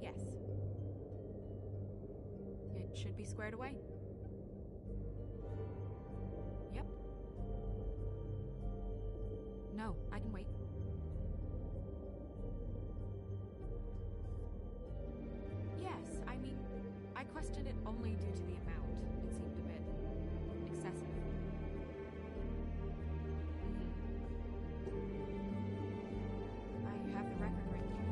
Yes. It should be squared away. Yep. No, I can wait. Yes, I mean, I questioned it only due to the amount. It seemed a bit excessive. I have the record right here.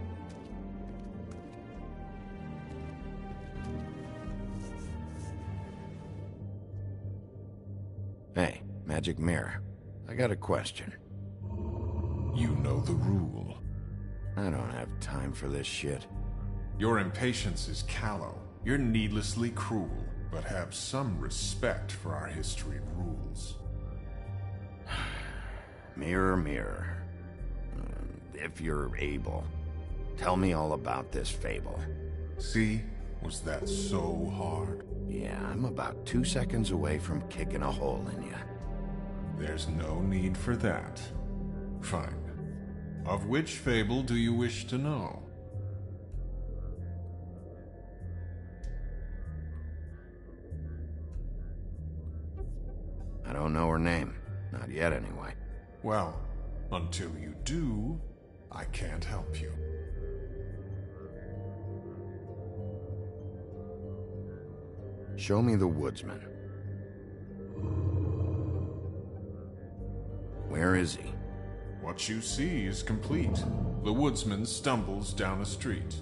Hey, Magic Mirror. I got a question. You know the rule. I don't have time for this shit. Your impatience is callow. You're needlessly cruel, but have some respect for our history and rules. Mirror, mirror. If you're able, tell me all about this fable. See? Was that so hard? Yeah, I'm about 2 seconds away from kicking a hole in you. There's no need for that. Fine. Of which fable do you wish to know? I don't know her name. Not yet, anyway. Well, until you do, I can't help you. Show me the woodsman. Where is he? What you see is complete. The woodsman stumbles down a street.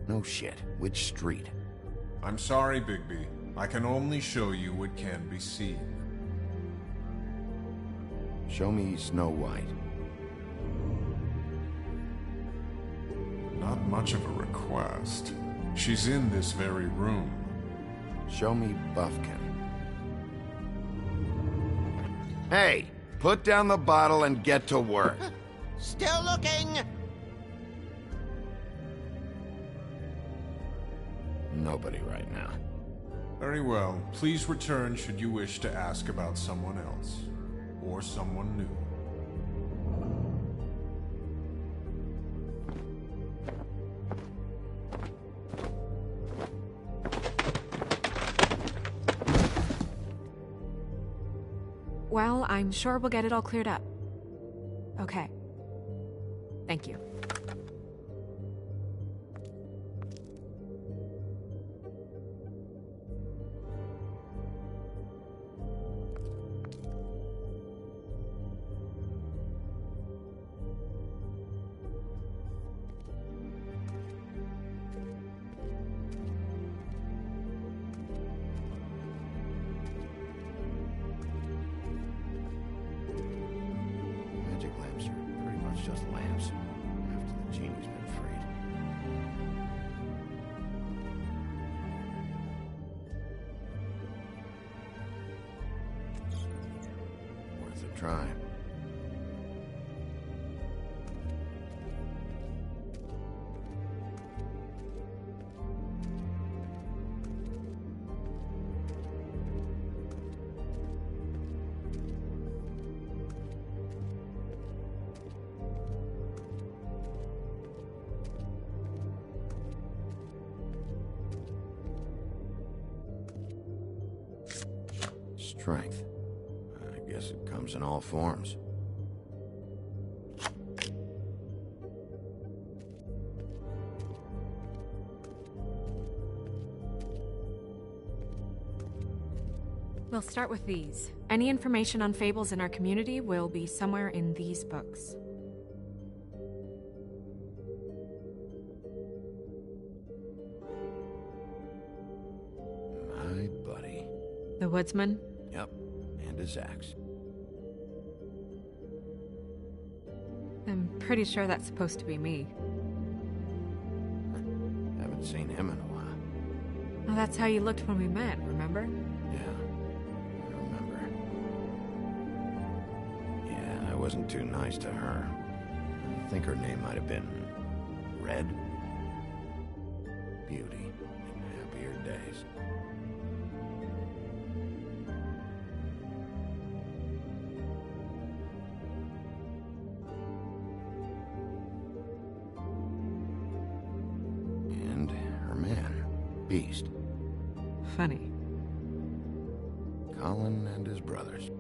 No shit. Which street? I'm sorry, Bigby. I can only show you what can be seen. Show me Snow White. Not much of a request. She's in this very room. Show me Buffkin. Hey! Put down the bottle and get to work. Still looking! Nobody right now. Very well. Please return should you wish to ask about someone else. Or someone new. Well, I'm sure we'll get it all cleared up. Okay. Thank you. Magic lamps are pretty much just lamps, after the genie's been freed. Worth a try. Strength. I guess it comes in all forms. We'll start with these. Any information on fables in our community will be somewhere in these books. My buddy. The woodsman? Yep, and his axe. I'm pretty sure that's supposed to be me. Haven't seen him in a while. Well, that's how you looked when we met, remember? Yeah, I remember. Yeah, I wasn't too nice to her. I think her name might have been Red. Beauty in happier days. And beast. Funny. Colin and his brothers.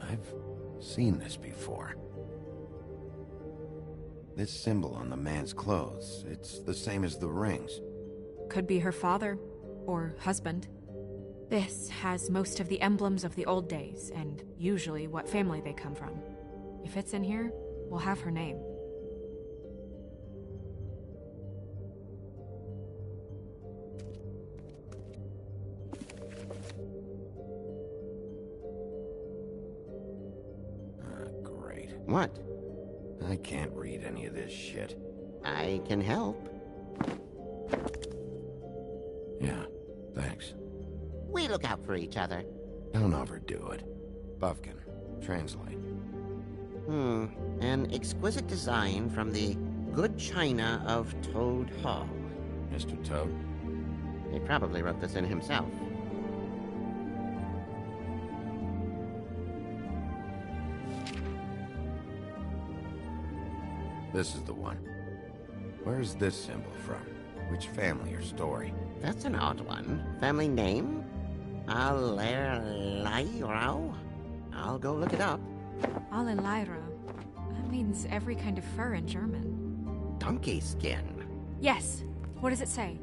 I've seen this before. This symbol on the man's clothes, it's the same as the rings. Could be her father, or husband. This has most of the emblems of the old days, and usually what family they come from. If it's in here, we'll have her name. Great. What? I can't read any of this shit. I can help. Yeah, thanks. We look out for each other. Don't overdo it. Buffkin, translate. An exquisite design from the good china of Toad Hall. Mr. Toad? He probably wrote this in himself. This is the one. Where's this symbol from? Which family or story? That's an odd one. Family name? Allerleirauh? I'll go look it up. Allerleirauh. That means every kind of fur in German. Donkey skin. Yes. What does it say?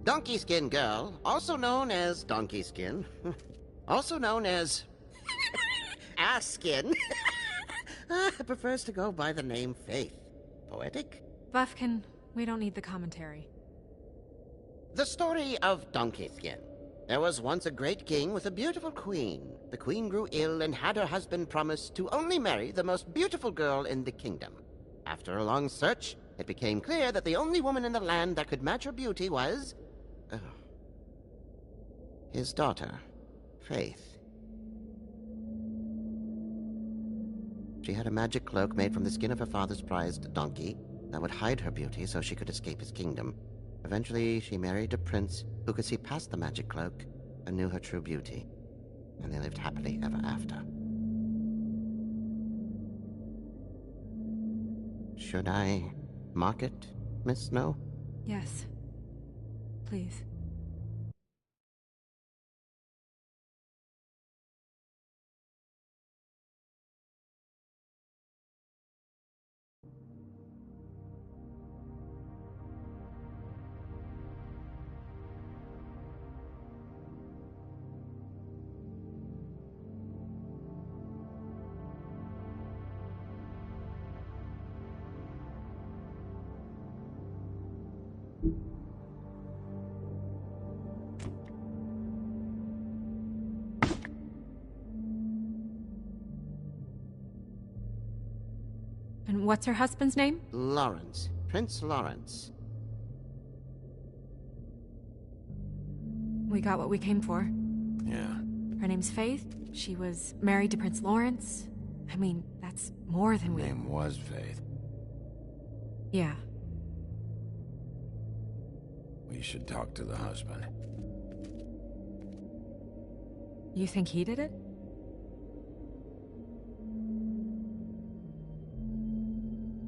Donkey skin girl, also known as donkey skin. Also known as ass skin. Prefers to go by the name Faith. Poetic? Buffkin, we don't need the commentary. The story of Donkey Skin. There was once a great king with a beautiful queen. The queen grew ill and had her husband promise to only marry the most beautiful girl in the kingdom. After a long search, it became clear that the only woman in the land that could match her beauty was... his daughter, Faith. She had a magic cloak made from the skin of her father's prized donkey that would hide her beauty so she could escape his kingdom. Eventually, she married a prince who could see past the magic cloak and knew her true beauty. And they lived happily ever after. Should I mark it, Miss Snow? Yes. Please. And what's her husband's name? Lawrence. Prince Lawrence. We got what we came for. Yeah. Her name's Faith. She was married to Prince Lawrence. I mean, that's more than we... Name was Faith. Yeah. We should talk to the husband. You think he did it?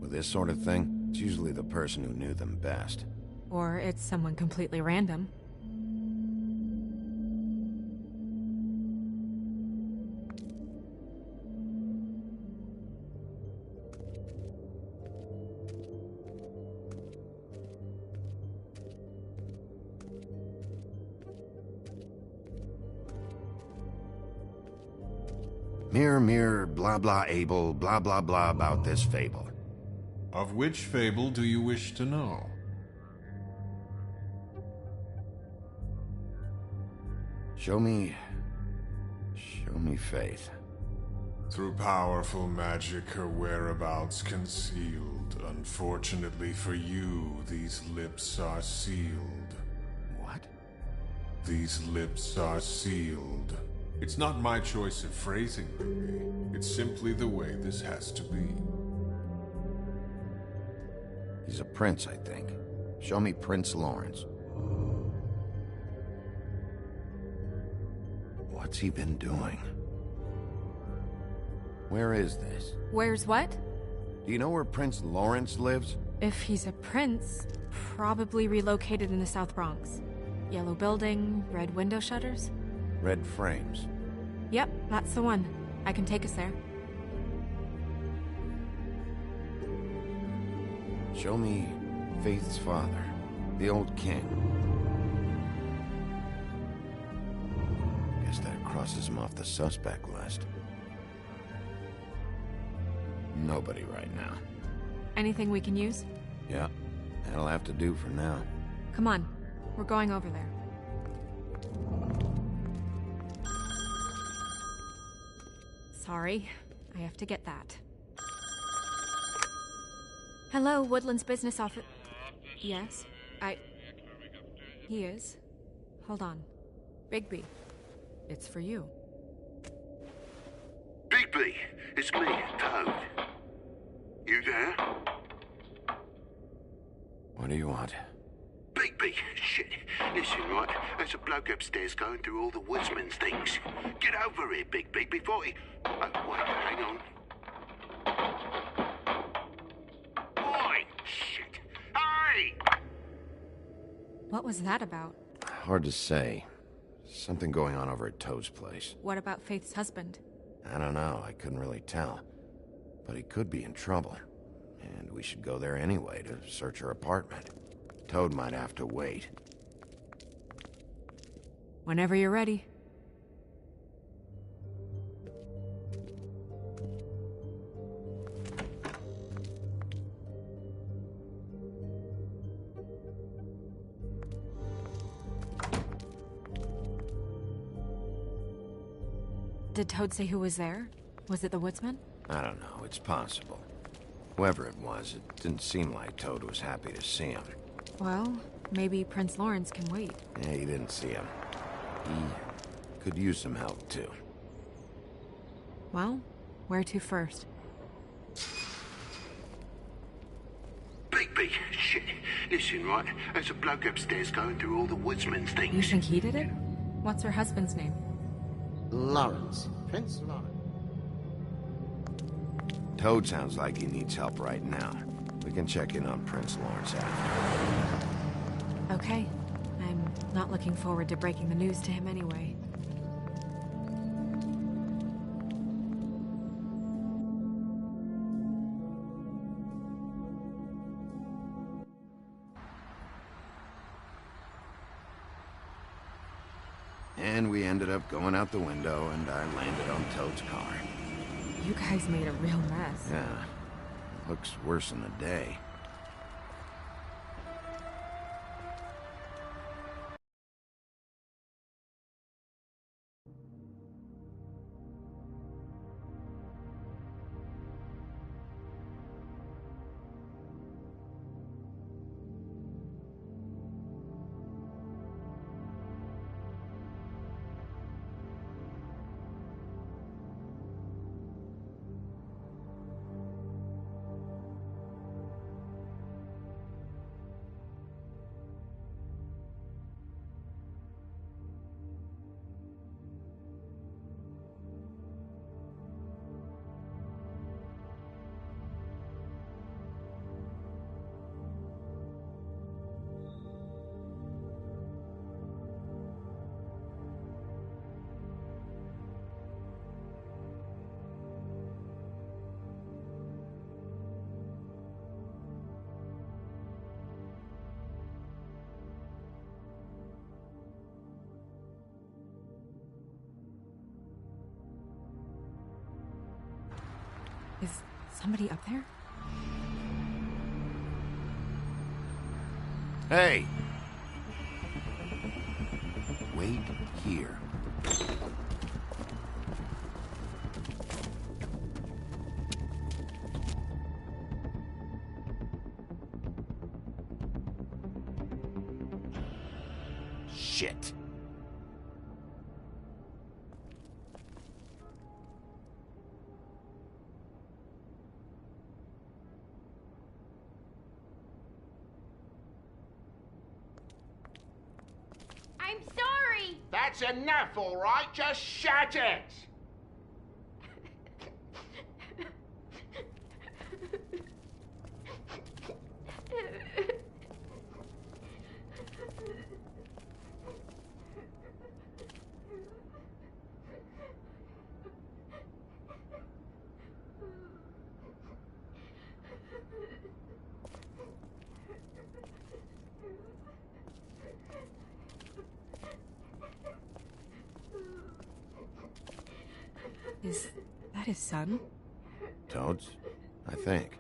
With this sort of thing, it's usually the person who knew them best. Or it's someone completely random. Mirror, mirror, blah blah able, blah blah blah about this fable. Of which fable do you wish to know? Show me Faith. Through powerful magic, her whereabouts concealed. Unfortunately for you, these lips are sealed. What? These lips are sealed. It's not my choice of phrasing, baby. It's simply the way this has to be. He's a prince, I think. Show me Prince Lawrence. What's he been doing? Where is this? Where's what? Do you know where Prince Lawrence lives? If he's a prince, probably relocated in the South Bronx. Yellow building, red window shutters? Red frames. Yep, that's the one. I can take us there. Show me Faith's father, the old king. Guess that crosses him off the suspect list. Nobody right now. Anything we can use? Yeah, that'll have to do for now. Come on, we're going over there. Sorry, I have to get that. Hello, Woodland's business office. Yes, He is. Hold on. Bigby, it's for you. Bigby, it's me, Toad. You there? What do you want? Bigby, shit. Listen, right, there's a bloke upstairs going through all the woodsman's things. Get over here, Bigby, before he... Oh, wait, hang on. Oi, shit. Hey! What was that about? Hard to say. Something going on over at Toad's place. What about Faith's husband? I don't know, I couldn't really tell. But he could be in trouble. And we should go there anyway to search her apartment. Toad might have to wait. Whenever you're ready. Did Toad say who was there? Was it the woodsman? I don't know, it's possible. Whoever it was, it didn't seem like Toad was happy to see him. Well, maybe Prince Lawrence can wait. Yeah, he didn't see him. He could use some help, too. Well, where to first? Bigby, shit. Listen, right, there's a bloke upstairs going through all the woodsman's things. You think he did it? What's her husband's name? Lawrence. Prince Lawrence. Toad sounds like he needs help right now. We can check in on Prince Lawrence after. Okay. I'm not looking forward to breaking the news to him anyway. And we ended up going out the window, and I landed on Toad's car. You guys made a real mess. Yeah. Looks worse than a day. Is somebody up there? Hey! Wait here. Shit. I'm sorry! That's enough, all right? Just shut it! Is that his son? Toads? I think.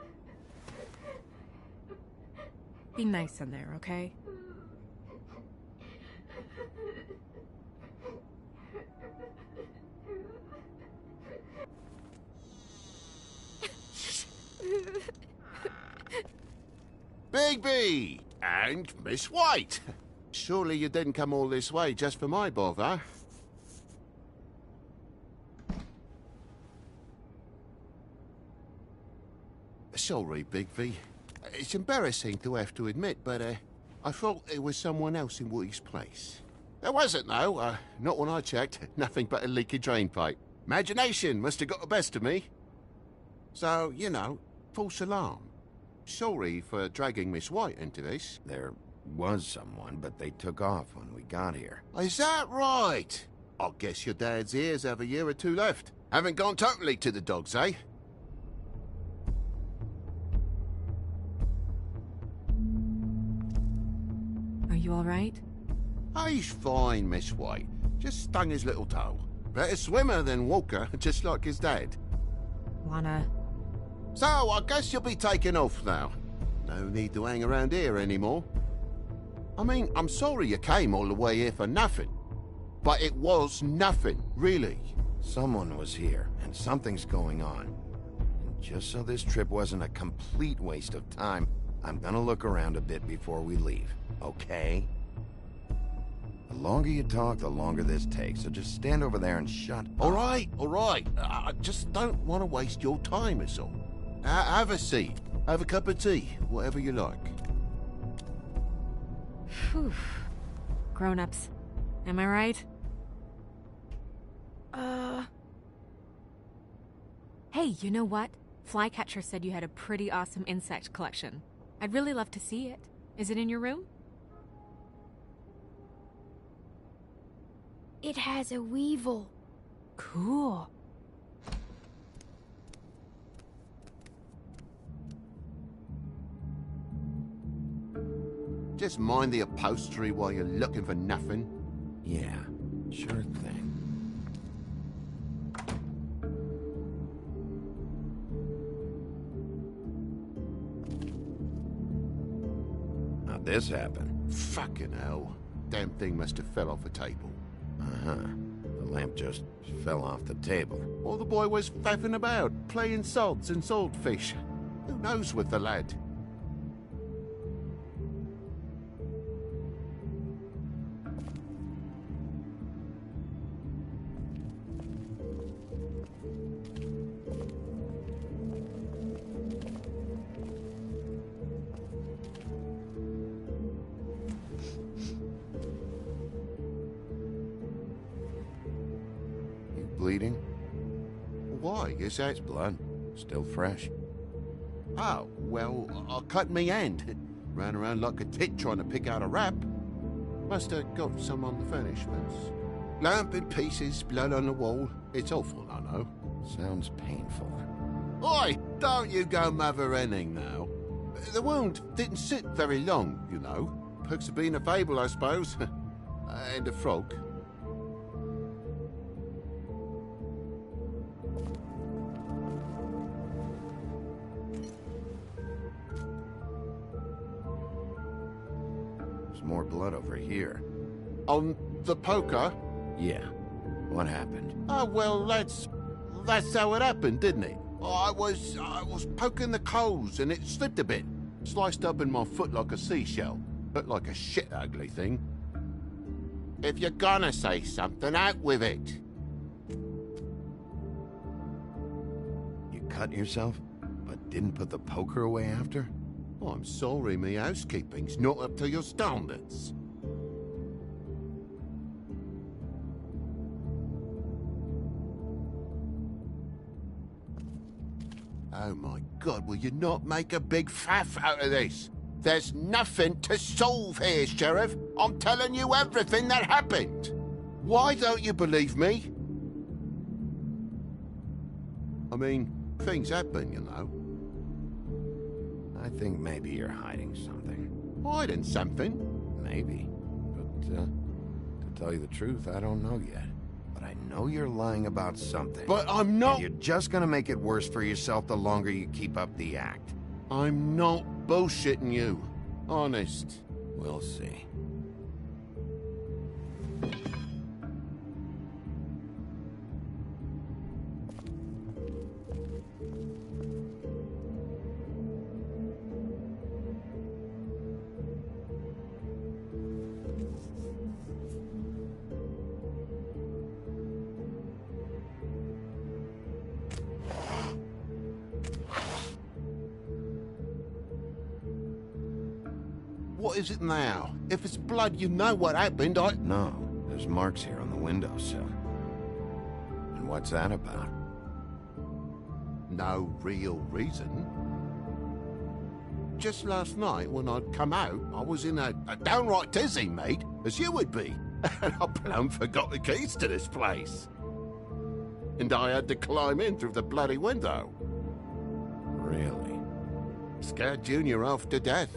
Be nice in there, okay? Bigby! And Miss White! Surely you didn't come all this way just for my bother? Sorry, Bigby. It's embarrassing to have to admit, but I thought it was someone else in Woody's place. There wasn't, though. Not when I checked. Nothing but a leaky drain pipe. Imagination must have got the best of me. So, you know, false alarm. Sorry for dragging Miss White into this. There was someone, but they took off when we got here. Is that right? I guess your dad's ears have a year or two left. Haven't gone totally to the dogs, eh? Are you alright? He's fine, Miss White. Just stung his little toe. Better swimmer than walker, just like his dad. Lana. So, I guess you'll be taking off now. No need to hang around here anymore. I mean, I'm sorry you came all the way here for nothing. But it was nothing, really. Someone was here, and something's going on. And just so this trip wasn't a complete waste of time, I'm gonna look around a bit before we leave, okay? The longer you talk, the longer this takes, so just stand over there and shut up. All right. I just don't want to waste your time, is all. Have a seat. Have a cup of tea, whatever you like. Phew. Grown-ups. Am I right? Hey, you know what? Flycatcher said you had a pretty awesome insect collection. I'd really love to see it. Is it in your room? It has a weevil. Cool. Just mind the upholstery while you're looking for nothing. Yeah, sure thing. How'd this happen? Fucking hell. Damn thing must have fell off a table. Uh-huh. The lamp just fell off the table. Or the boy was faffing about, playing sods and swordfish. Who knows with the lad? Bleeding? Why? Is that... Blood. Still fresh. Oh, well, I cut me hand. Ran around like a tit trying to pick out a wrap. Must have got some on the furnishments. Lamp in pieces, blood on the wall. It's awful, I know. Sounds painful. Oi, don't you go mother-henning now. The wound didn't sit very long, you know. Perks of being a fable, I suppose. And a frog. There's more blood over here. On the poker? Yeah. What happened? Oh, well, that's how it happened, didn't it? I was poking the coals and it slipped a bit. Sliced up in my foot like a seashell. Looked like a shit ugly thing. If you're gonna say something, out with it. You cut yourself, but didn't put the poker away after? Oh, I'm sorry, me housekeeping's not up to your standards. Oh my God, will you not make a big faff out of this? There's nothing to solve here, Sheriff. I'm telling you everything that happened. Why don't you believe me? I mean, things happen, you know. I think maybe you're hiding something. Hiding something? Maybe. But, to tell you the truth, I don't know yet. but I know you're lying about something. But I'm not... And you're just gonna make it worse for yourself the longer you keep up the act. I'm not bullshitting you. Honest. We'll see. What is it now? If it's blood, you know what happened. No, there's marks here on the windowsill. And what's that about? No real reason. Just last night, when I'd come out, I was in a downright tizzy, mate, as you would be. And I plumb forgot the keys to this place. And I had to climb in through the bloody window. Really? Scared Junior off to death.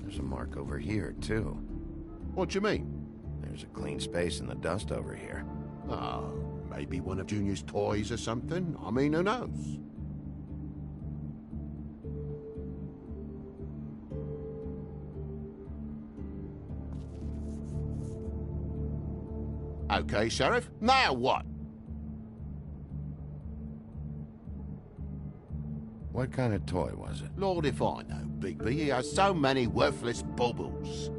There's a mark over here, too. What do you mean? There's a clean space in the dust over here. Oh, maybe one of Junior's toys or something. I mean, who knows? Okay, Sheriff. Now what? What kind of toy was it? Lord if I know, Bigby. He has so many worthless baubles.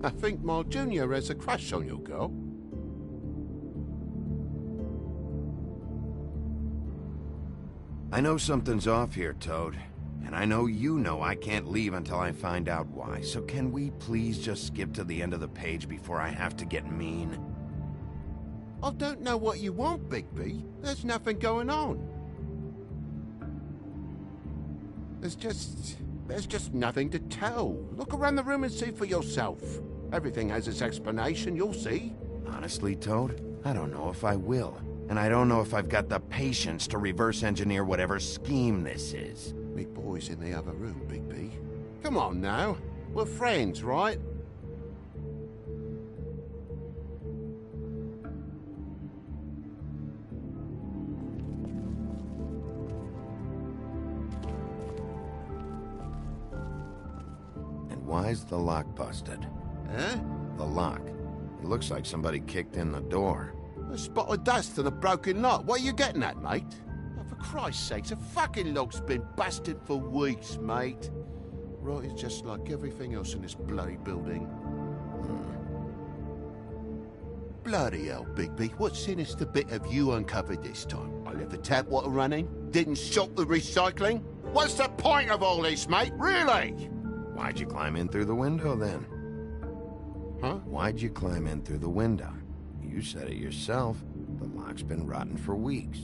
I think my Junior has a crush on your girl. I know something's off here, Toad. And I know you know I can't leave until I find out why. So can we please just skip to the end of the page before I have to get mean? I don't know what you want, Bigby. There's nothing going on. There's just nothing to tell. Look around the room and see for yourself. Everything has its explanation, you'll see. Honestly, Toad, I don't know if I will. And I don't know if I've got the patience to reverse engineer whatever scheme this is. Me boy's in the other room, Bigby. Come on now. We're friends, right? And why's the lock busted? Eh? The lock. It looks like somebody kicked in the door. A spot of dust and a broken lock. What are you getting at, mate? Oh, for Christ's sake, the fucking lock's been busted for weeks, mate. Right, it's just like everything else in this bloody building. Bloody hell, Bigby. What sinister bit have you uncovered this time? I left the tap water running? Didn't stop the recycling? What's the point of all this, mate? Really? Why'd you climb in through the window, then? Huh? Why'd you climb in through the window? You said it yourself. The lock's been rotten for weeks.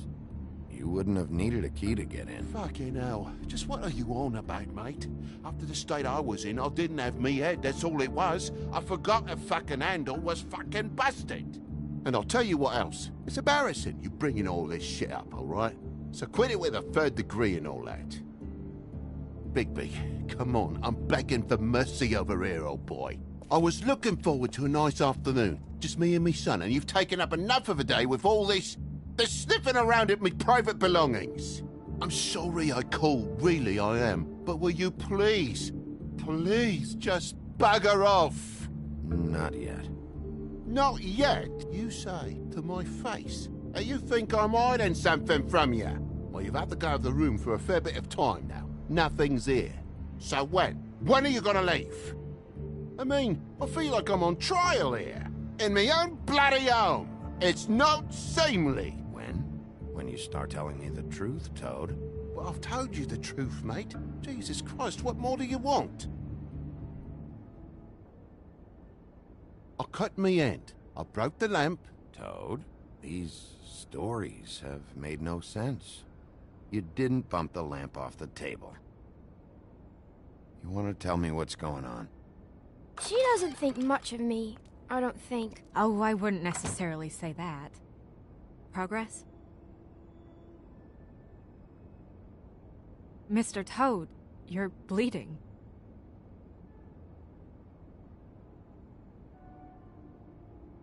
You wouldn't have needed a key to get in. Fucking hell. Just what are you on about, mate? After the state I was in, I didn't have me head, that's all it was. I forgot a fucking handle was fucking busted. And I'll tell you what else. It's embarrassing you bringing all this shit up, all right? So quit it with a third degree and all that. Bigby, come on. I'm begging for mercy over here, old boy. I was looking forward to a nice afternoon. Just me and me son, and you've taken up enough of a day with all this sniffing around at me private belongings. I'm sorry I called, really I am. But will you please just bugger off? Not yet. Not yet, you say, to my face. You think I'm hiding something from you? Well, you've had to go out of the room for a fair bit of time now. Nothing's here. So when? When are you gonna leave? I mean, I feel like I'm on trial here. In my own bloody home. It's not seemly. When you start telling me the truth, Toad. Well, I've told you the truth, mate. Jesus Christ, what more do you want? I cut me end. I broke the lamp. Toad, these stories have made no sense. You didn't bump the lamp off the table. You want to tell me what's going on? She doesn't think much of me, I don't think. Oh, I wouldn't necessarily say that. Progress? Mr. Toad, you're bleeding.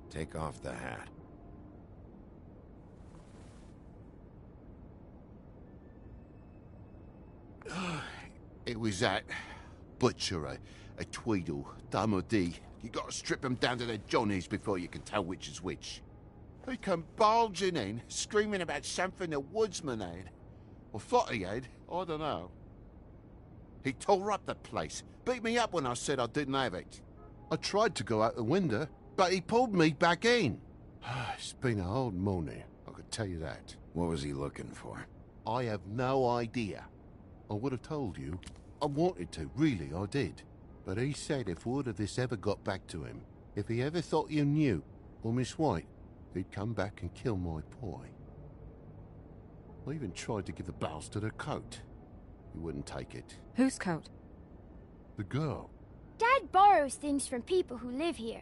Take off the hat. It was that butcher, a Tweedle, Dum or D. You gotta strip them down to their johnnies before you can tell which is which. He come bulging in, screaming about something the woodsman had. Or thought he had, I don't know. He tore up the place, beat me up when I said I didn't have it. I tried to go out the window, but he pulled me back in. It's been a hard morning, I could tell you that. What was he looking for? I have no idea. I would have told you. I wanted to, really, I did. But he said if word of this ever got back to him, if he ever thought you knew, or Miss White, he'd come back and kill my boy. I even tried to give the bastard a coat. He wouldn't take it. Whose coat? The girl. Dad borrows things from people who live here.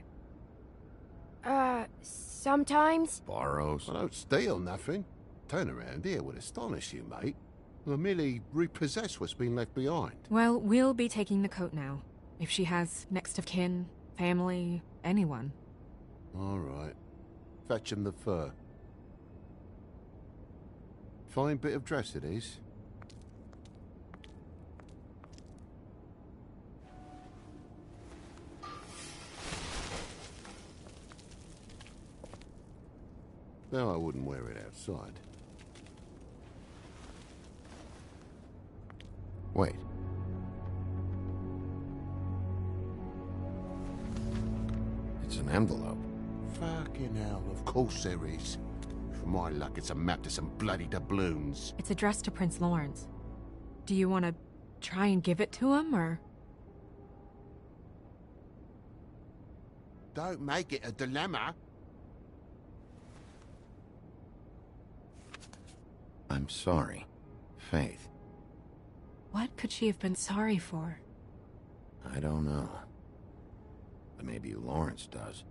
Sometimes. Borrows? I don't steal nothing. Turn around here would astonish you, mate. I merely repossess what's been left behind. Well, we'll be taking the coat now. If she has next of kin, family, anyone. All right. Fetch him the fur. Fine bit of dress it is. No, I wouldn't wear it outside. Wait. It's an envelope. Fucking hell, of course there is. For my luck, it's a map to some bloody doubloons. It's addressed to Prince Lawrence. Do you want to try and give it to him, or...? Don't make it a dilemma. I'm sorry, Faith. What could she have been sorry for? I don't know. But maybe Lawrence does.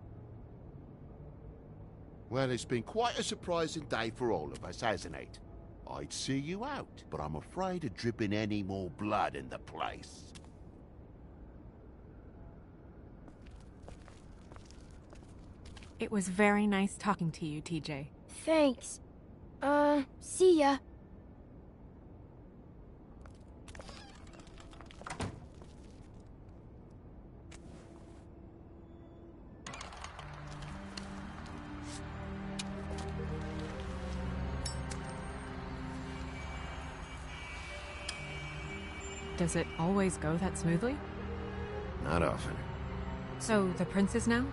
Well, it's been quite a surprising day for all of us, hasn't it? I'd see you out, but I'm afraid of dripping any more blood in the place. It was very nice talking to you, TJ. Thanks. See ya. Does it always go that smoothly? Not often. So, the prince's now?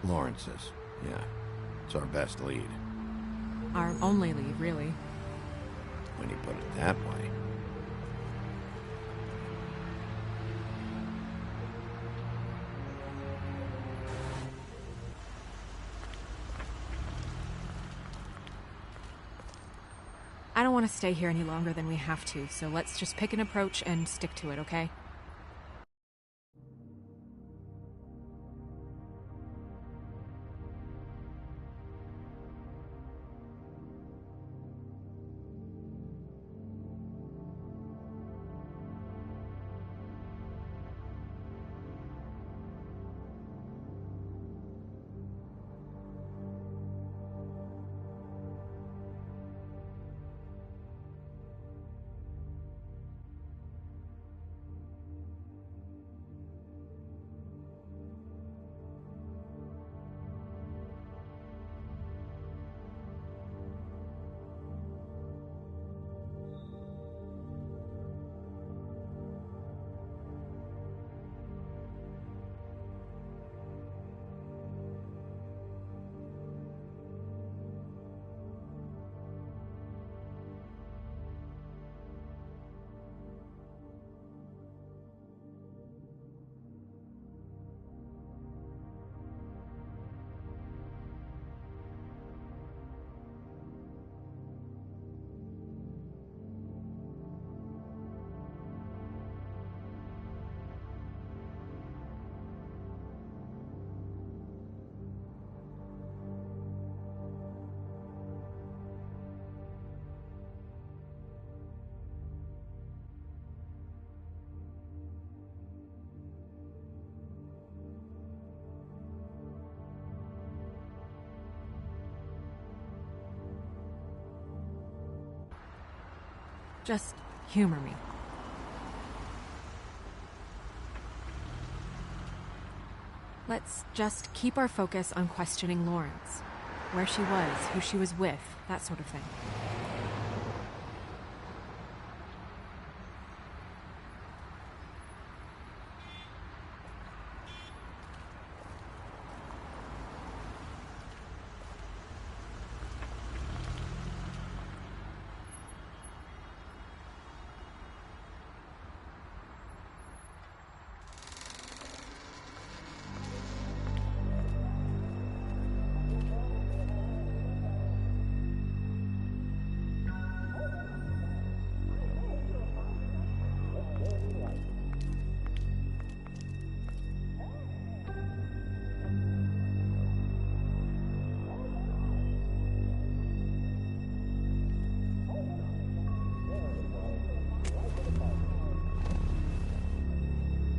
Lawrence's, yeah. It's our best lead. Our only lead, really. When you put it that way. I don't want to stay here any longer than we have to, so let's just pick an approach and stick to it, okay? Just humor me. Let's just keep our focus on questioning Lawrence. Where she was, who she was with, that sort of thing.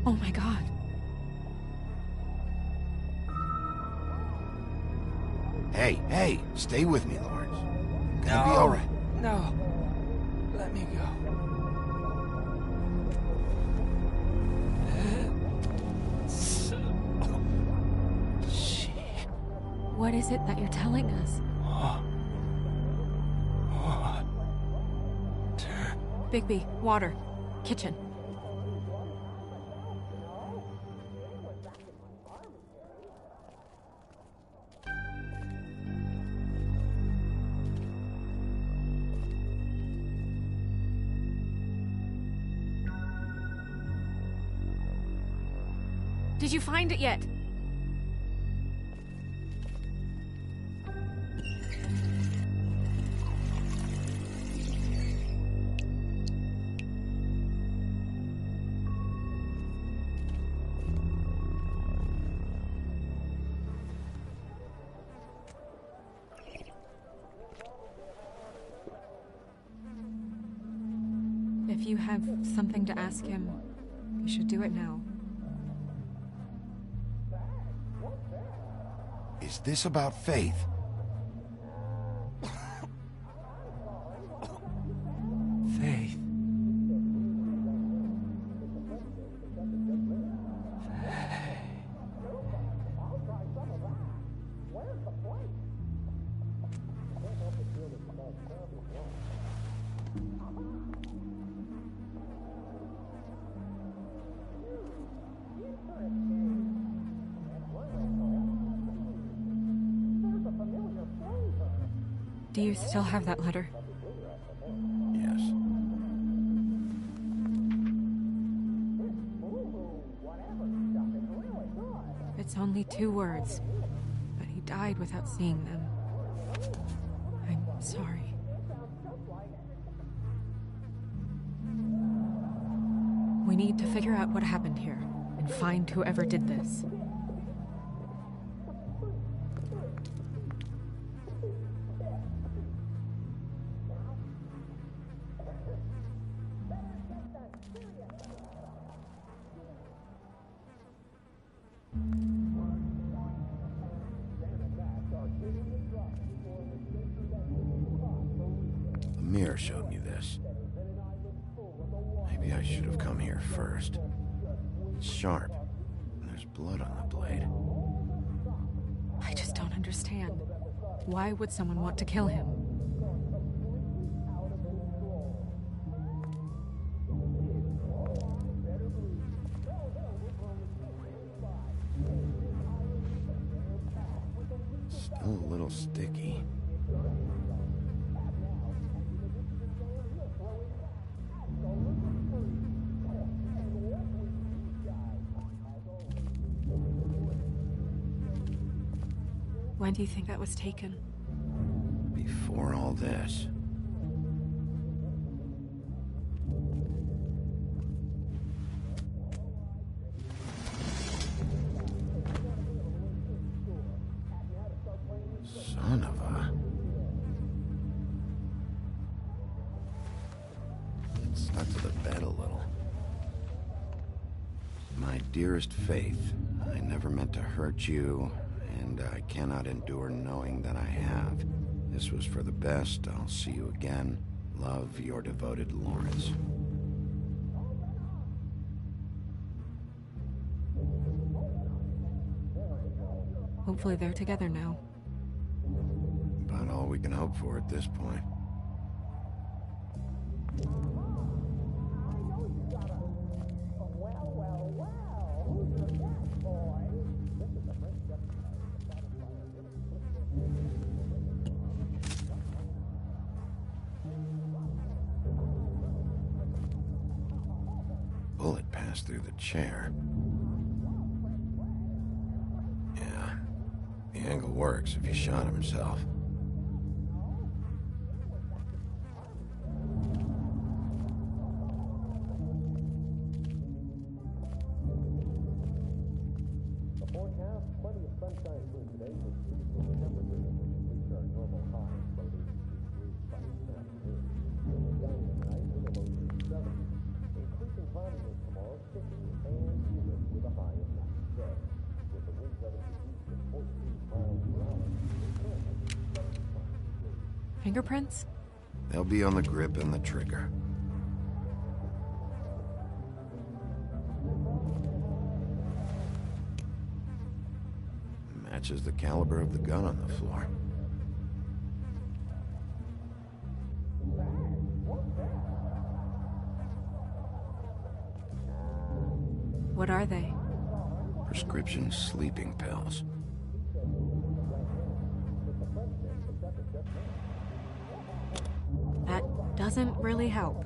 Oh my god. Hey, stay with me, Lawrence. Gonna be alright. No. Let me go. What is it that you're telling us? Bigby, water. Kitchen. Did you find it yet? If you have something to ask him, you should do it now. Is this about Faith? Faith. Do you still have that letter? Yes. It's only 2 words, but he died without seeing them. I'm sorry. We need to figure out what happened here, and find whoever did this. Amir showed me this. Maybe I should have come here first. It's sharp, and there's blood on the blade. I just don't understand. Why would someone want to kill him? Still a little sticky. When do you think that was taken? Before all this. Son of a... It stuck to the bed a little. My dearest Faith, I never meant to hurt you, and I cannot endure knowing that I have. This was for the best. I'll see you again, Love, your devoted Lawrence. Hopefully they're together now. About all we can hope for at this point. Bullet passed through the chair. Yeah, the angle works if he shot himself. Fingerprints? They'll be on the grip and the trigger. Matches the caliber of the gun on the floor. What are they? Prescription sleeping pills. That doesn't really help.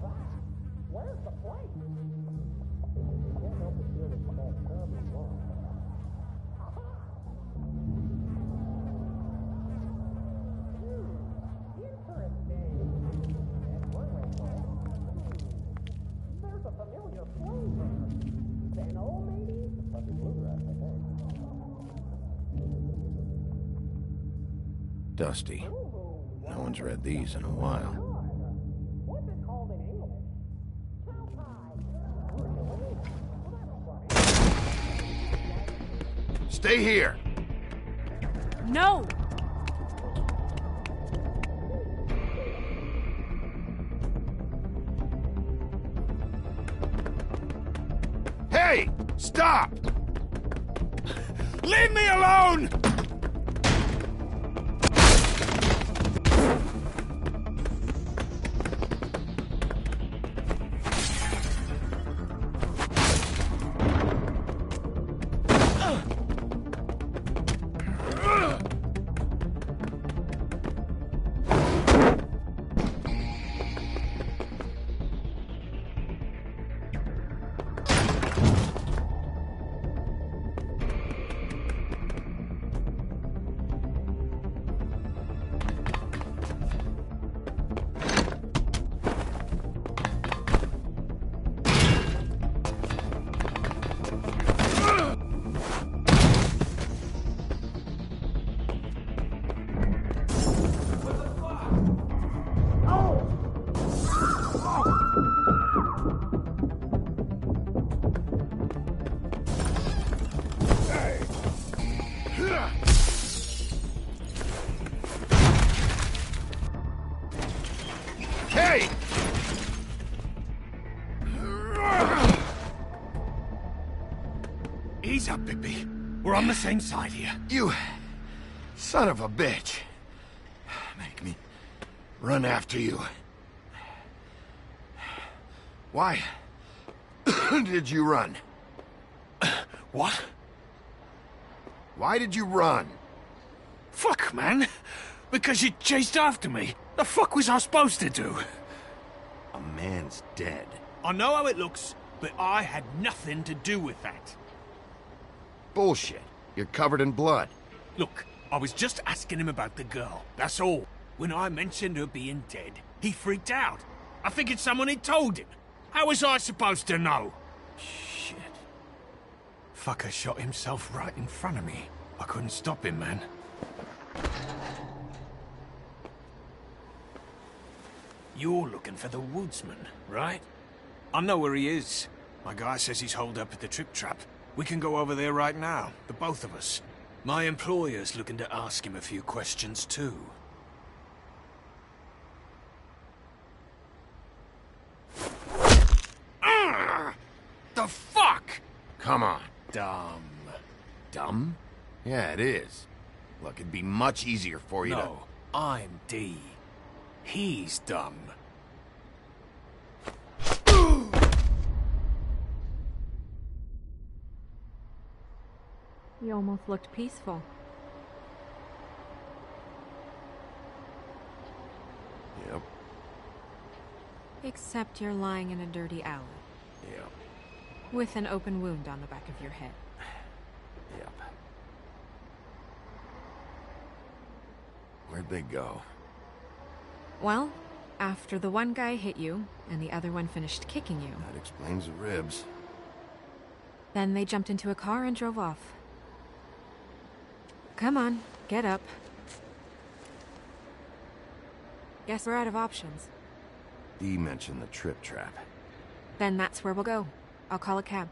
Dusty. No one's read these in a while. Stay here! No! Hey! Stop! Leave me alone! Hey! Ease up, Bigby. We're on the same side here. You son of a bitch. Make me run after you. Why did you run? What? Why did you run? Fuck, man. Because you chased after me. The fuck was I supposed to do? A man's dead. I know how it looks, but I had nothing to do with that. Bullshit. You're covered in blood. Look, I was just asking him about the girl, that's all. When I mentioned her being dead, he freaked out. I figured someone had told him. How was I supposed to know? Shit. Fucker shot himself right in front of me. I couldn't stop him, man. You're looking for the woodsman, right? I know where he is. My guy says he's holed up at the Trip Trap. We can go over there right now, the both of us. My employer's looking to ask him a few questions, too. dumb. Dumb? Yeah, it is. Look, it'd be much easier for you No, I'm D. He's dumb. You almost looked peaceful. Yep, Except you're lying in a dirty alley. yep, With an open wound on the back of your head. yep. Where'd they go? Well, after the one guy hit you, and the other one finished kicking you, That explains the ribs. then they jumped into a car and drove off. Come on, get up. Guess we're out of options. Dee mentioned the trip trap. Then that's where we'll go. I'll call a cab.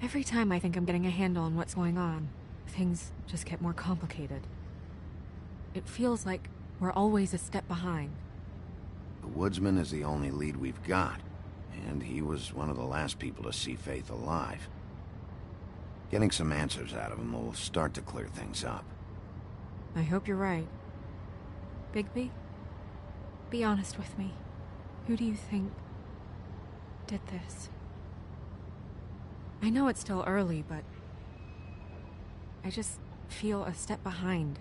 Every time I think I'm getting a handle on what's going on, things just get more complicated. It feels like we're always a step behind. The woodsman is the only lead we've got, and he was one of the last people to see Faith alive. Getting some answers out of him will start to clear things up. I hope you're right. Bigby? Be honest with me. Who do you think did this? I know it's still early, but I just feel a step behind.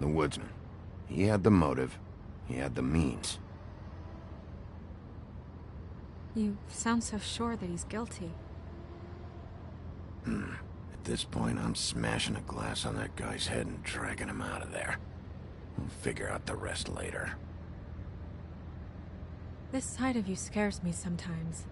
The woodsman. He had the motive. He had the means. You sound so sure that he's guilty. At this point, I'm smashing a glass on that guy's head and dragging him out of there. We'll figure out the rest later. This side of you scares me sometimes.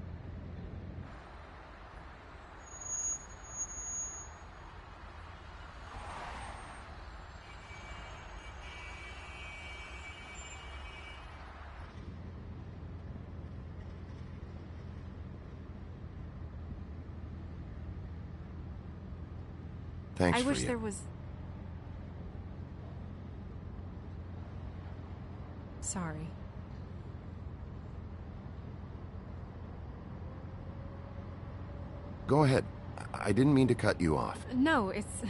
Thanks I for wish you. there was... Sorry. Go ahead. I didn't mean to cut you off. No, it's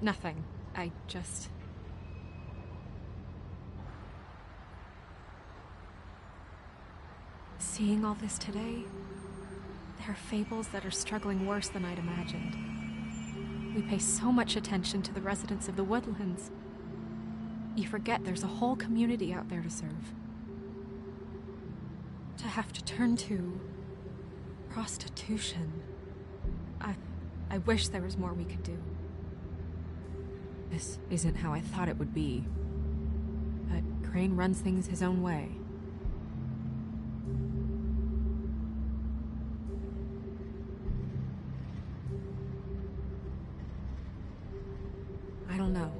nothing. I just... Seeing all this today, there are fables that are struggling worse than I'd imagined. We pay so much attention to the residents of the woodlands. You forget there's a whole community out there to serve. To have to turn to prostitution. I wish there was more we could do. This isn't how I thought it would be. But Crane runs things his own way. I don't know.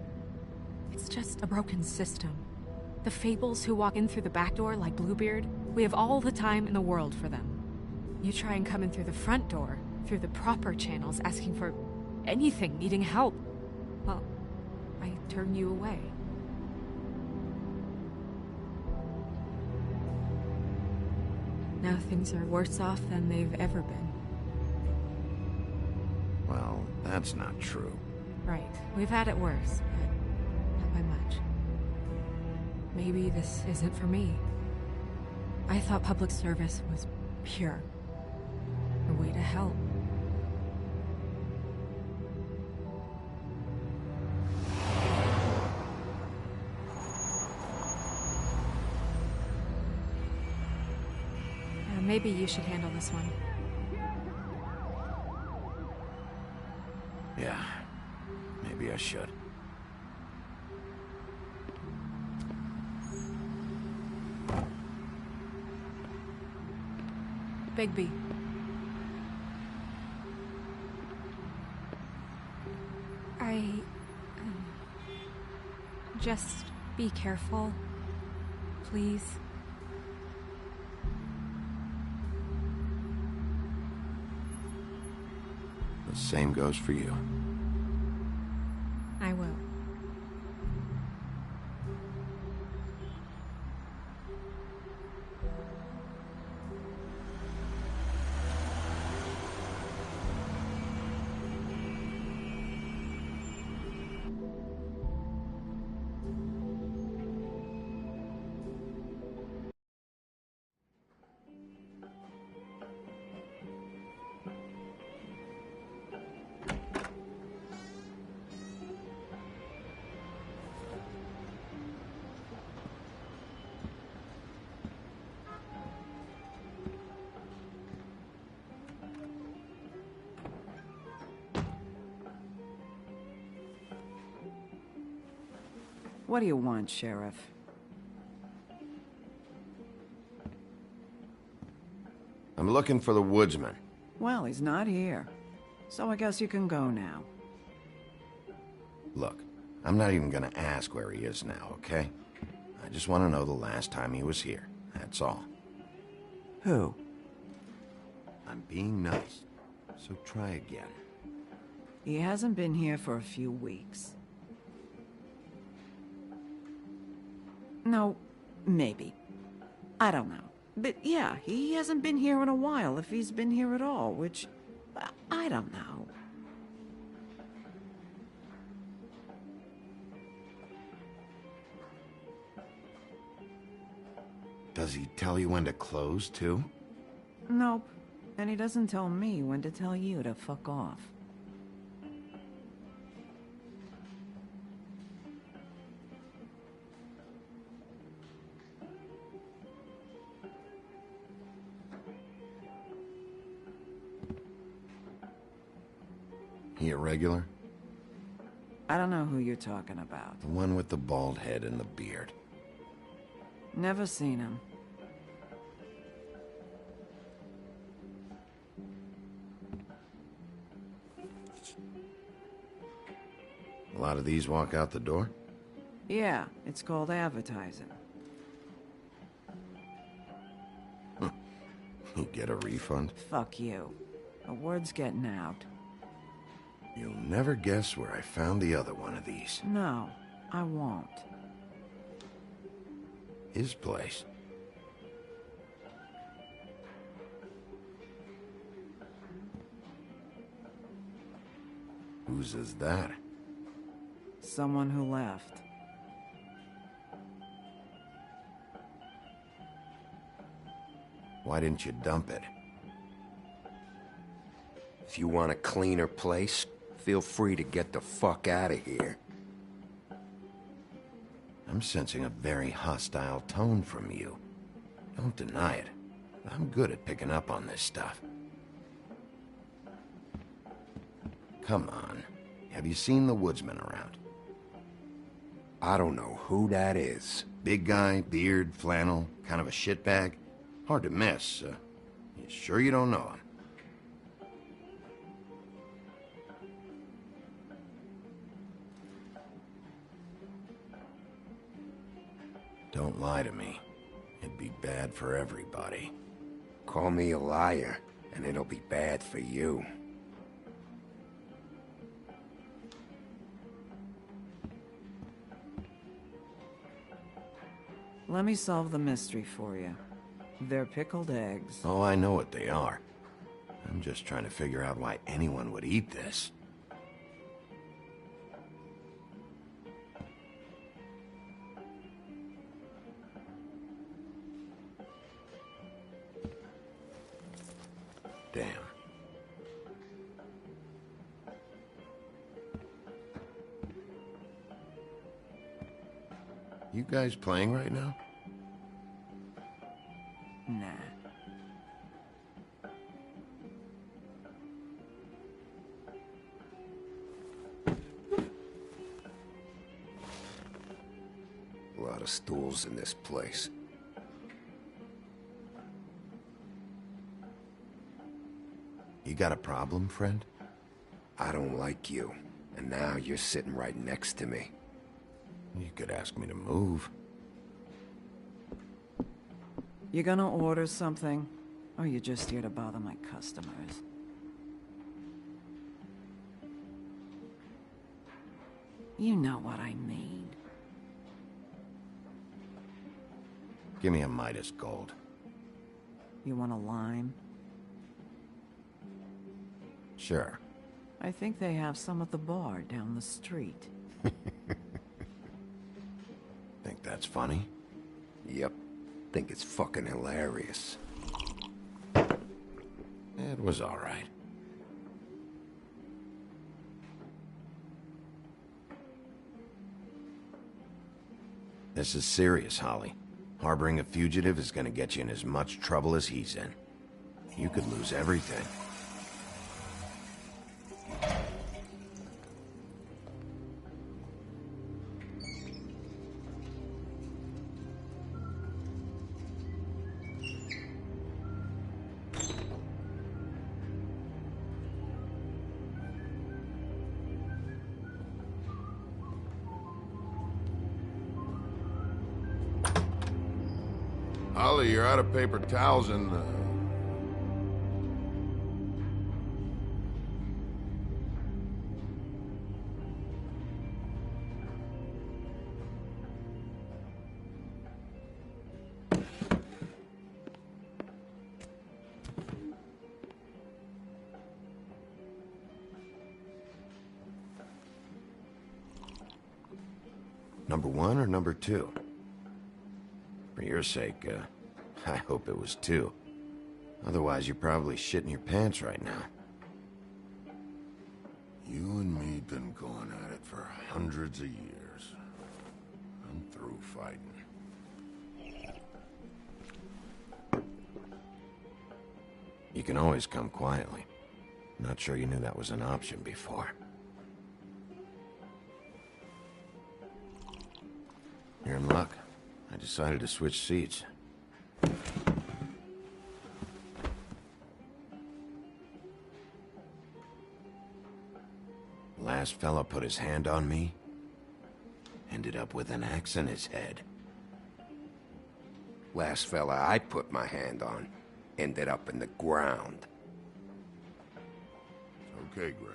It's just a broken system. The Fables who walk in through the back door like Bluebeard, we have all the time in the world for them. You try and come in through the front door, through the proper channels, asking for anything, needing help. Well, I turn you away. Now things are worse off than they've ever been. Well, that's not true. Right. We've had it worse, but not by much. Maybe this isn't for me. I thought public service was pure. A way to help. Maybe you should handle this one. Yeah, maybe I should. Bigby. Just be careful, please. The same goes for you. I will. What do you want, Sheriff? I'm looking for the woodsman. Well, he's not here. So I guess you can go now. Look, I'm not even gonna ask where he is now, okay? I just want to know the last time he was here. That's all. Who? I'm being nice, so try again. He hasn't been here for a few weeks. No, maybe. I don't know. But yeah, he hasn't been here in a while, if he's been here at all, which... I don't know. Does he tell you when to close, too? Nope. And he doesn't tell me when to tell you to fuck off. He a regular? I don't know who you're talking about. The one with the bald head and the beard. Never seen him. A lot of these walk out the door? Yeah, it's called advertising. You get a refund? Fuck you. The word's getting out. You'll never guess where I found the other one of these. No, I won't. His place. Whose is that? Someone who left. Why didn't you dump it? If you want a cleaner place, feel free to get the fuck out of here. I'm sensing a very hostile tone from you. Don't deny it. I'm good at picking up on this stuff. Come on. Have you seen the woodsman around? I don't know who that is. Big guy, beard, flannel, kind of a shitbag. Hard to miss. You sure you don't know him? Don't lie to me. It'd be bad for everybody. Call me a liar, and it'll be bad for you. Let me solve the mystery for you. They're pickled eggs. Oh, I know what they are. I'm just trying to figure out why anyone would eat this. Damn. You guys playing right now? Nah. A lot of stools in this place. You got a problem, friend? I don't like you, and now you're sitting right next to me. You could ask me to move. You gonna order something? Or you just here to bother my customers? You know what I mean. Give me a Midas Gold. You want a lime? Sure. I think they have some at the bar down the street. Think that's funny? Yep. Think it's fucking hilarious. It was all right. This is serious, Holly. Harboring a fugitive is gonna get you in as much trouble as he's in. You could lose everything. Holly, you're out of paper towels and, Number 1 or number 2? For your sake, I hope it was 2. Otherwise, you're probably shitting your pants right now. You and me been going at it for hundreds of years. I'm through fighting. You can always come quietly. Not sure you knew that was an option before. You're in luck. I decided to switch seats. Last fella put his hand on me, ended up with an axe in his head. Last fella I put my hand on ended up in the ground. It's okay, Greg.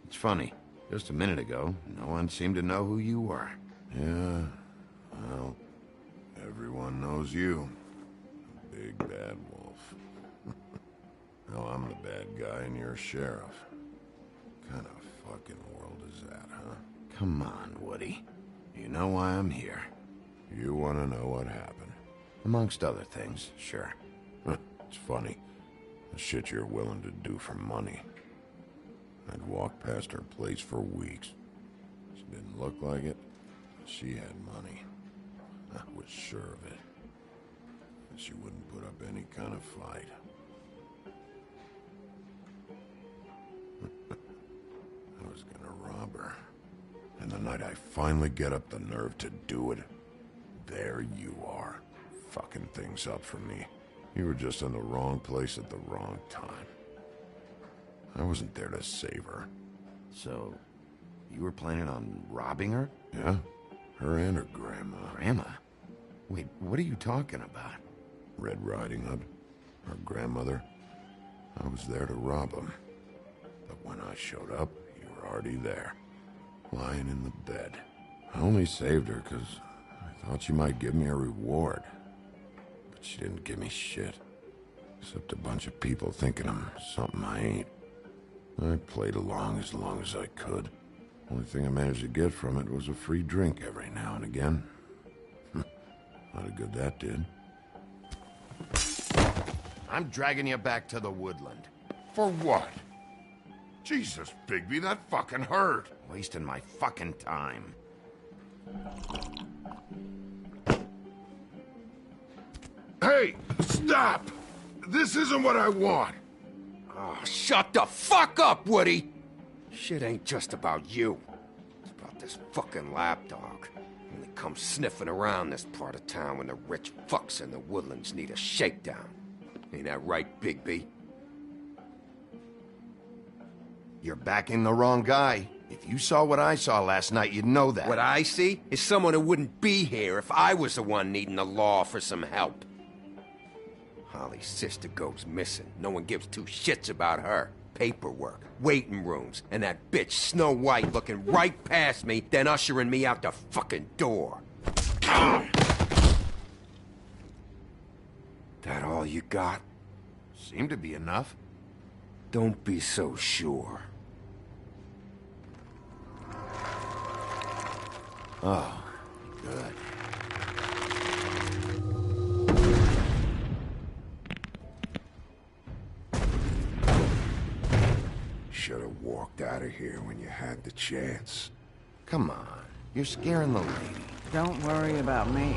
It's funny. Just a minute ago, no one seemed to know who you were. Yeah, well, everyone knows you. The big bad wolf. Now I'm the bad guy and you're sheriff. What kind of fucking world is that, huh? Come on, Woody. You know why I'm here. You want to know what happened? Amongst other things, sure. It's funny. The shit you're willing to do for money. I'd walk past her place for weeks. She didn't look like it, but she had money. I was sure of it. She wouldn't put up any kind of fight. I was gonna rob her. And the night I finally get up the nerve to do it, there you are, fucking things up for me. You were just in the wrong place at the wrong time. I wasn't there to save her. So, you were planning on robbing her? Yeah, her and her grandma. Grandma? Wait, what are you talking about? Red Riding Hood, her grandmother. I was there to rob them. But when I showed up, you were already there, lying in the bed. I only saved her because I thought she might give me a reward. But she didn't give me shit. Except a bunch of people thinking I'm something I ain't. I played along as I could. Only thing I managed to get from it was a free drink every now and again. Not a good that did. I'm dragging you back to the woodland. For what? Jesus, Bigby, that fucking hurt. Wasting my fucking time. Hey, stop! This isn't what I want. Oh, shut the fuck up, Woody! Shit ain't just about you. It's about this fucking lapdog. Only comes sniffing around this part of town when the rich fucks in the woodlands need a shakedown. Ain't that right, Bigby? You're backing the wrong guy. If you saw what I saw last night, you'd know that. What I see is someone who wouldn't be here if I was the one needing the law for some help. Holly's sister goes missing. No one gives two shits about her. Paperwork, waiting rooms, and that bitch Snow White looking right past me, then ushering me out the fucking door. That all you got? Seemed to be enough. Don't be so sure. Oh, good. Should have walked out of here when you had the chance. Come on, you're scaring the lady. Don't worry about me.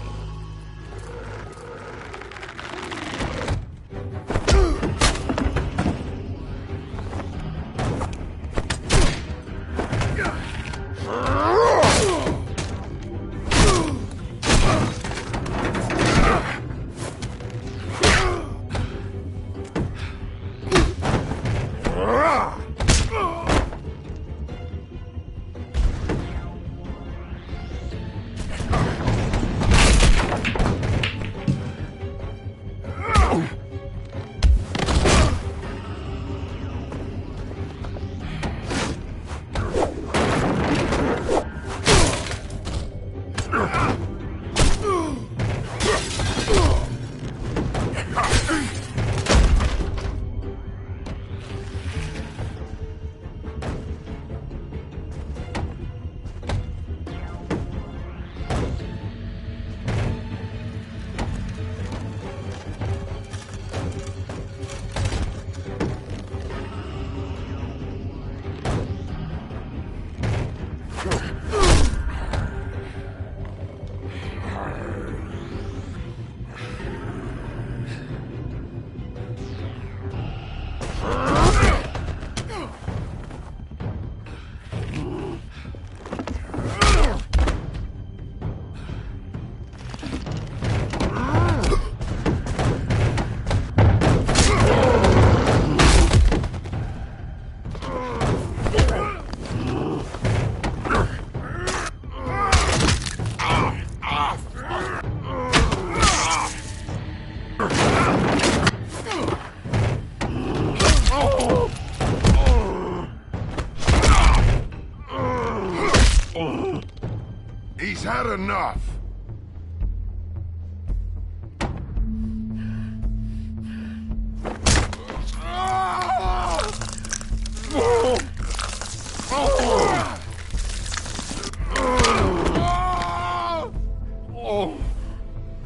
He's had enough.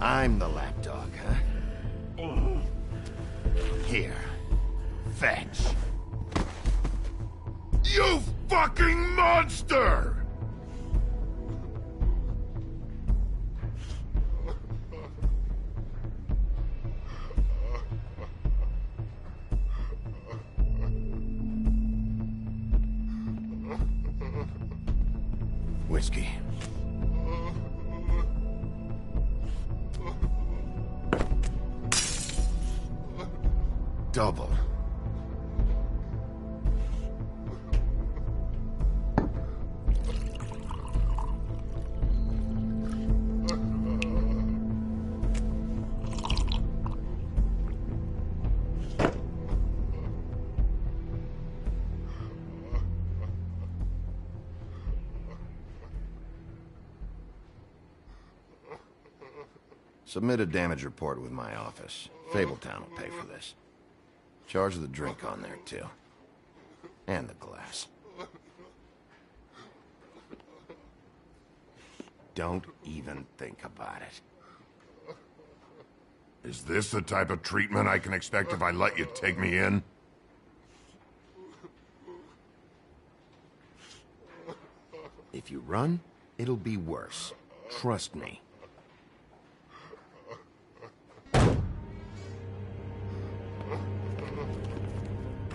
I'm the lapdog, huh? Here. Fetch. You fucking monster! Whiskey. Double. Submit a damage report with my office. Fabletown will pay for this. Charge the drink on there, too. And the glass. Don't even think about it. Is this the type of treatment I can expect if I let you take me in? If you run, it'll be worse. Trust me.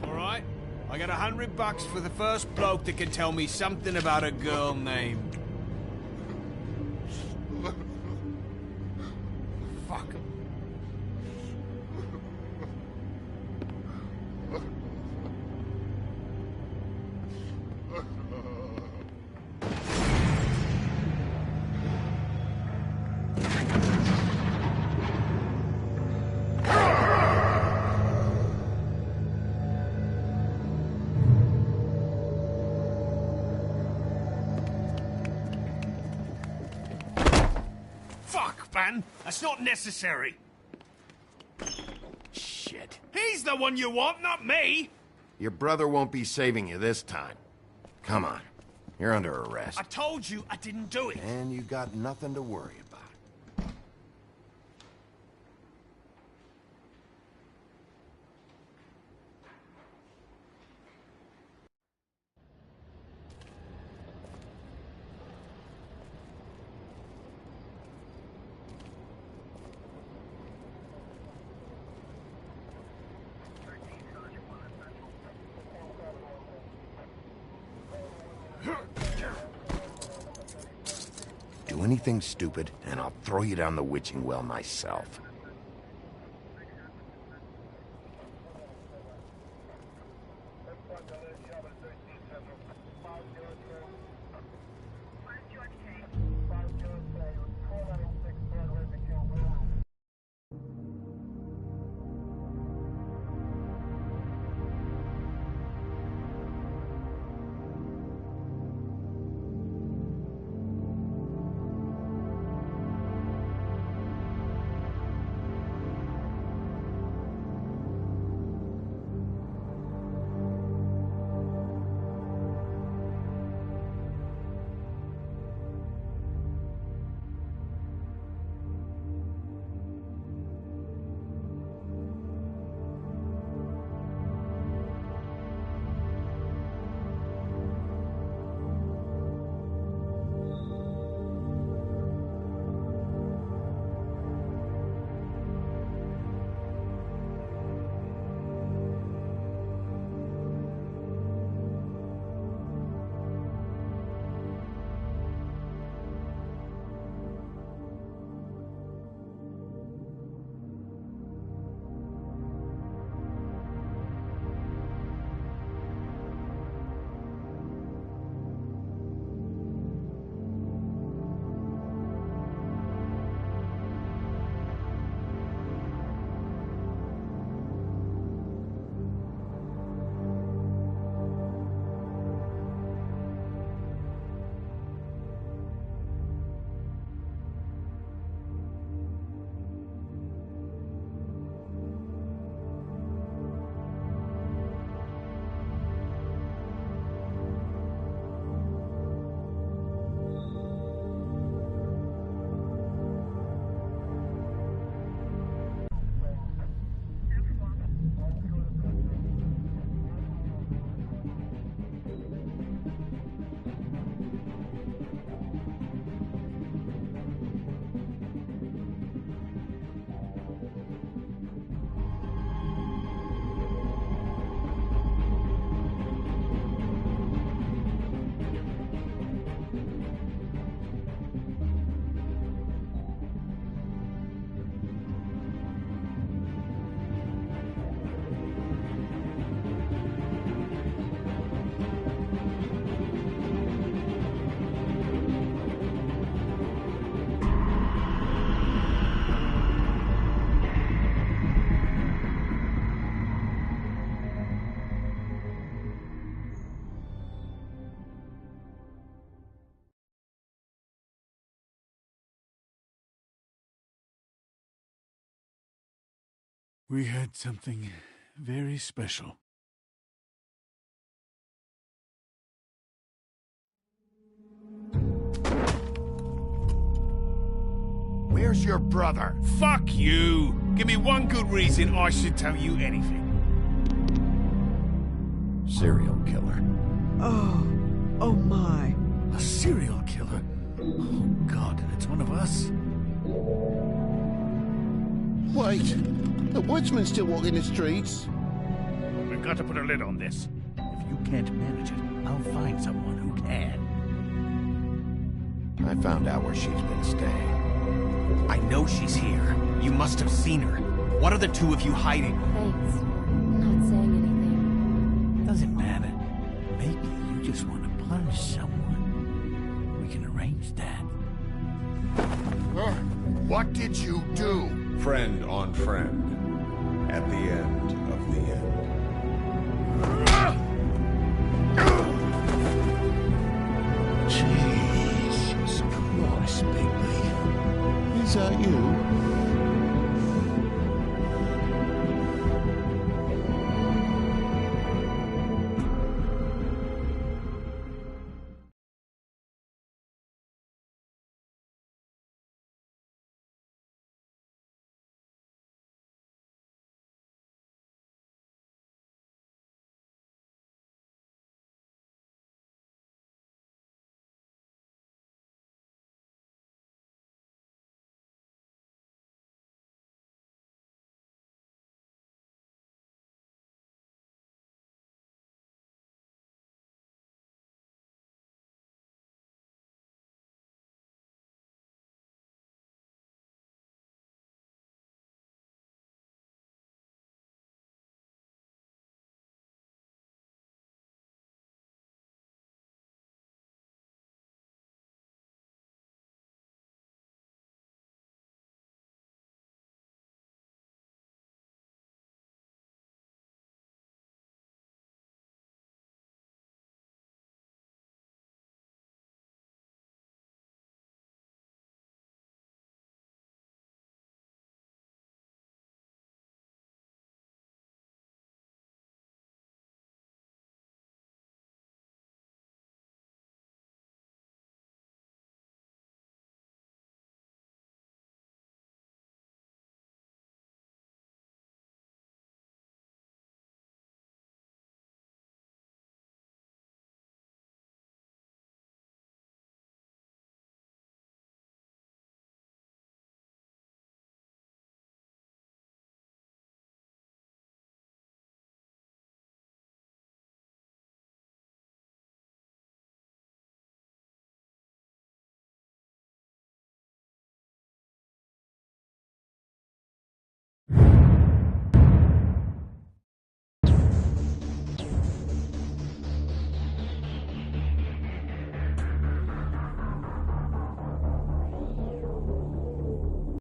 Alright, I got $100 for the first bloke that can tell me something about a girl named... Fuck. Man, that's not necessary. Shit. He's the one you want, not me! Your brother won't be saving you this time. Come on. You're under arrest. I told you I didn't do it. And you got nothing to worry about. Do anything stupid, and I'll throw you down the witching well myself. We had something very special. Where's your brother? Fuck you! Give me one good reason I should tell you anything. Serial killer. Oh my. A serial killer? Oh God, it's one of us? Wait, the woodsman still walking the streets? We've got to put a lid on this. If you can't manage it, I'll find someone who can. I found out where she's been staying. I know she's here. You must have seen her. What are the two of you hiding? Thanks. Not saying anything. Doesn't matter. Maybe you just want to punish someone. We can arrange that. What did you do? Friend on friend. At the end of the end. Jesus Christ, Bigby. Is that you?